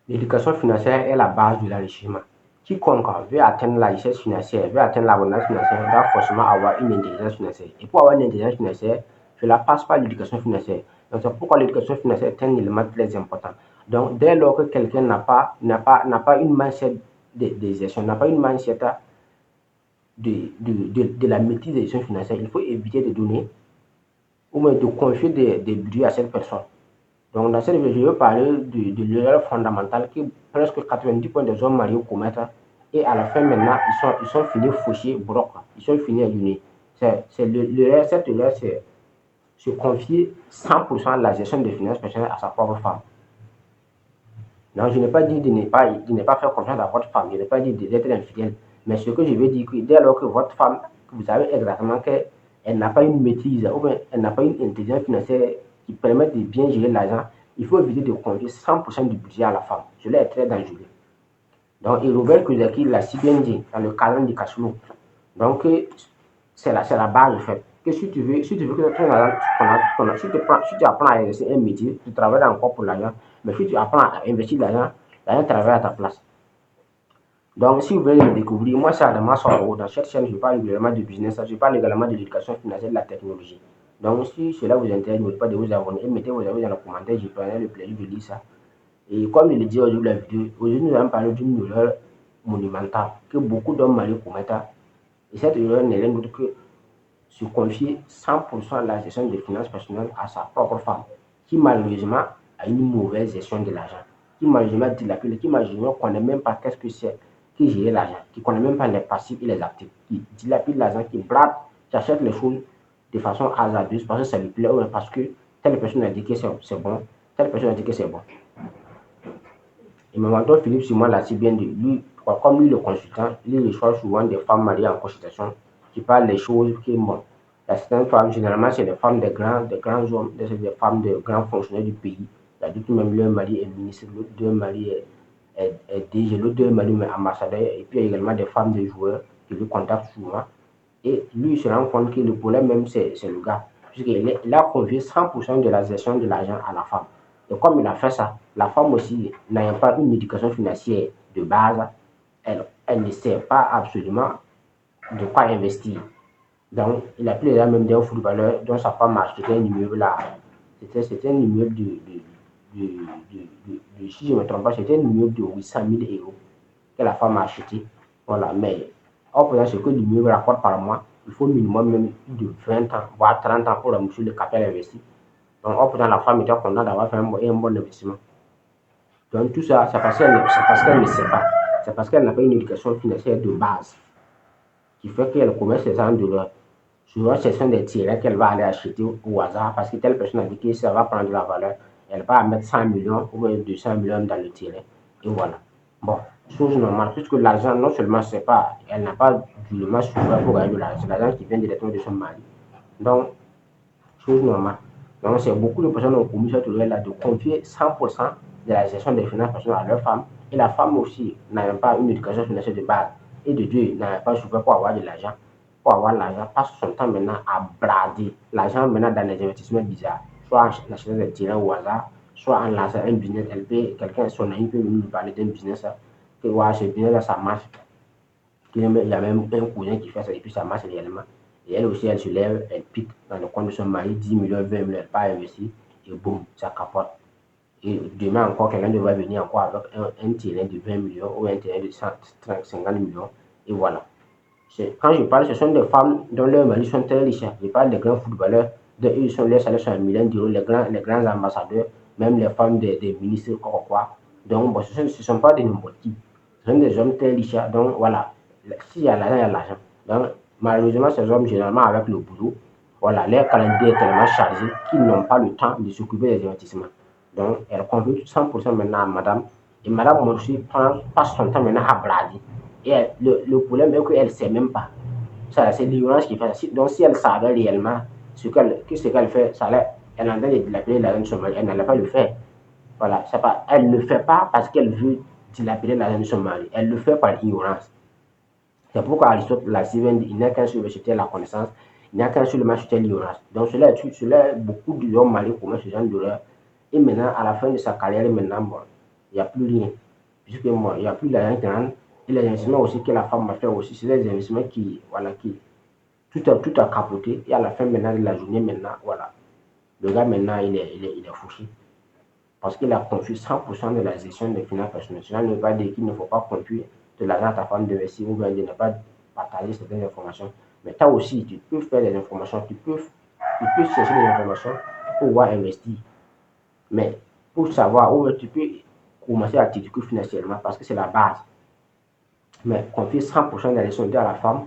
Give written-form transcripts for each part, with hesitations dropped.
L'éducation financière est la base de l'enrichissement. Quiconque veut atteindre la richesse financière, veut atteindre l'abondance financière, doit forcément avoir une intelligence financière. Et pour avoir une intelligence financière, cela passe par l'éducation financière. Donc c'est pourquoi l'éducation financière est un élément très important. Donc dès lors que quelqu'un n'a pas une mindset de gestion, n'a pas une mindset de la maîtrise des gestion financière, il faut éviter de donner ou même de confier des budgets à cette personne. Donc, dans cette vidéo, je vais parler de l'erreur fondamentale que presque 90% des hommes mariés commettent. Et à la fin, maintenant, ils sont finis fauchés, brocs. Ils sont finis aliénés. Cette erreur, c'est se confier 100% de la gestion des finances personnelles à sa propre femme. Donc, je n'ai pas dit de ne pas faire confiance à votre femme. Je n'ai pas dit d'être infidèle. Mais ce que je veux dire, que dès lors que votre femme, vous savez exactement qu'elle n'a pas une maîtrise ou bien elle n'a pas une intelligence financière qui permet de bien gérer l'argent, il faut éviter de confier 100% du budget à la femme. Cela est très dangereux. Donc, et Robert Kiyosaki l'a si bien dit dans le cadre du cash flow. Donc, c'est la base, en fait. Que si tu veux que ton argent, si tu apprends à exercer un métier, tu travailles encore pour l'argent, mais si tu apprends à investir l'argent, l'argent travaille à ta place. Donc, si vous voulez me découvrir, moi, c'est Adama Soro. Dans cette chaîne, je parle régulièrement de business, je parle également de l'éducation financière et de la technologie. Donc, si cela vous intéresse, n'oubliez pas de vous abonner et mettez vos avis dans les commentaires, je prendrai le plaisir de lire ça. Et comme je l'ai dit aujourd'hui dans la vidéo, aujourd'hui nous allons parler d'une erreur monumentale que beaucoup d'hommes mariés commettent. Et cette erreur n'est rien d'autre que se confier 100% de la gestion des finances personnelles à sa propre femme, qui malheureusement a une mauvaise gestion de l'argent, qui malheureusement dilapide, qui malheureusement ne connaît même pas qu'est-ce que c'est que gérer l'argent, qui ne connaît même pas les passifs et les actifs, qui dilapide l'argent, qui brade, qui achète les choses de façon hasardeuse parce que ça lui plaît ou parce que telle personne a dit que c'est bon, telle personne a dit que c'est bon. Et mon mentor Philippe Simon l'a si bien dit, lui, comme lui le consultant, il reçoit souvent des femmes mariées en consultation qui parlent des choses qui bon. Il y a certaines femmes, généralement, c'est des femmes des grands hommes, des femmes de grands fonctionnaires du pays. Il y a d'autres même, leur mari est ministre, l'autre deux mari est DG, l'autre deux mari est ambassadeur. Et puis il y a également des femmes de joueurs qui le contactent souvent. Et lui, il se rend compte que le problème même, c'est le gars. Puisqu'il a confié 100% de la gestion de l'argent à la femme. Et comme il a fait ça, la femme aussi, n'ayant pas une éducation financière de base, elle ne sait pas absolument de quoi investir. Donc, il a pris l'exemple même d'un footballeur dont sa femme a acheté un immeuble là. C'était un immeuble si je ne me trompe pas, c'était un immeuble de 800 000 euros que la femme a acheté. Voilà, mais en faisant ce que l'immeuble rapporte par mois, il faut minimum même de 20 ans, voire 30 ans pour remonter le capital investi. Donc, en faisant, la femme était contente d'avoir fait un bon investissement. Donc, tout ça, c'est parce qu'elle ne sait pas. C'est parce qu'elle n'a pas une éducation financière de base qui fait qu'elle commet ces gens de l'heure. Souvent, ce sont des terrains qu'elle va aller acheter au hasard parce que telle personne a dit que ça va prendre de la valeur. Elle va mettre 100 millions ou 200 millions dans le terrain. Et voilà. Bon, chose normale, puisque l'argent, non seulement c'est pas, elle n'a pas du souvent pour gagner de l'argent, c'est l'argent qui vient directement de son mari. Donc, chose normale. Donc, c'est beaucoup de personnes ont commis cette erreur-là de confier 100% de la gestion des finances personnelles à leur femme. Et la femme aussi, n'ayant pas une éducation financière de base et de Dieu, n'ayant pas souvent pour avoir de l'argent, passe son temps maintenant à brader l'argent maintenant dans les investissements bizarres. Soit en achetant des terrains au hasard, soit en lançant un business. Quelqu'un, son ami peut nous parler d'un business, que ouais, ce business-là, ça marche. Il y a même un cousin qui fait ça et puis ça marche réellement. Et elle aussi, elle se lève, elle pique dans le compte de son mari, 10 millions, 20 millions, elle part investir, et boum, ça capote. Et demain encore, quelqu'un devrait venir encore avec un terrain de 20 millions ou un terrain de 50 millions, et voilà. Quand je parle, ce sont des femmes dont leurs maris sont très riches. Je parle des grands footballeurs, ils sont les salaires sont 1 million d'euros, les grands ambassadeurs, même les femmes des ministres, quoi. Donc, bon, ce ne sont pas des nombreux types. Ce sont des hommes très riches. Donc, voilà. S'il y a l'argent, il y a l'argent. Donc, malheureusement, ces hommes, généralement, avec le boulot, voilà, leur calendrier est tellement chargé qu'ils n'ont pas le temps de s'occuper des investissements. Donc, elle confie 100% maintenant à madame. Et madame aussi passe son temps maintenant à blaguer. Et le problème est qu'elle ne sait même pas. C'est l'ignorance qui fait ça. Donc, si elle savait réellement ce qu'elle fait, elle en train de dilapider l'argent de son mari, elle n'allait pas le faire. Voilà, elle ne le fait pas parce qu'elle veut dilapider l'argent de son mari. Elle le fait par ignorance. C'est pourquoi Aristote l'a si bien dit, il n'y a qu'un seul c'était la connaissance, il n'y a qu'un seul c'était l'ignorance. Donc, cela beaucoup d'hommes mariés commettent ce genre d'erreur. Et maintenant, à la fin de sa carrière, maintenant, bon, il n'y a plus rien. Puisque moi, il n'y a plus l'argent qui rentre. Et les investissements aussi que la femme m'a fait aussi, c'est des investissements qui, voilà, qui, tout a capoté. Et à la fin maintenant de la journée, maintenant, voilà, le gars maintenant, il est fouché. Parce qu'il a confié 100% de la gestion des finances personnelles. Cela ne veut pas dire qu'il ne faut pas confier de l'argent à ta femme d'investir ou bien de ne pas partager certaines informations. Mais toi aussi, tu peux faire des informations, tu peux chercher des informations pour pouvoir investir. Mais pour savoir où tu peux commencer à t'éduquer financièrement parce que c'est la base. Mais confier 100% de la gestion à la femme,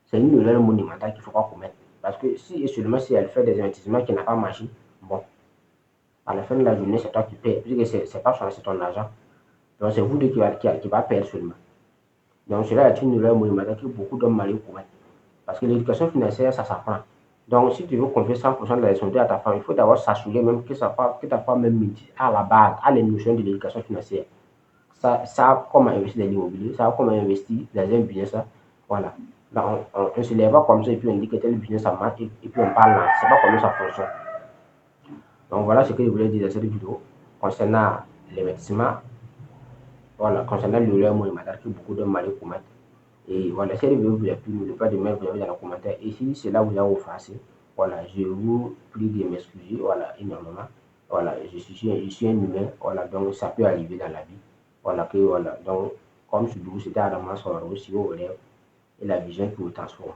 c'est une erreur monumentale qu'il ne faut pas commettre. Parce que si et seulement si elle fait des investissements qui n'ont pas marché, bon, à la fin de la journée, c'est toi qui payes, puisque c'est pas c'est ton argent. Donc c'est vous deux qui va perdre seulement. Donc cela est une erreur monumentale que beaucoup d'hommes mariés commettent. Parce que l'éducation financière, ça s'apprend. Donc si tu veux confier 100% de la responsabilité à ta femme, il faut d'abord s'assurer même que ta femme même à la base, a les notions de l'éducation financière. Ça comment investir dans l'immobilier, ça comment investir dans un business. Voilà. Là, on ne se lève pas comme ça et puis on dit que tel business ça marche et puis on parle là. C'est pas comme ça fonctionne. Donc voilà ce que je voulais dire dans cette vidéo concernant l'investissement. Voilà, concernant l'erreur monumentale que beaucoup de mariés commettent. Et voilà, si la vidéo vous a plu, n'oubliez pas de mettre votre avis dans les commentaires. Et si cela vous a offensé, voilà, je vous prie de m'excuser, voilà, énormément. Voilà, je suis un humain, voilà, donc ça peut arriver dans la vie. Voilà, que voilà, donc, comme je dis, c'était Adama Soro, si vous voulez, et la vision qui vous transforme.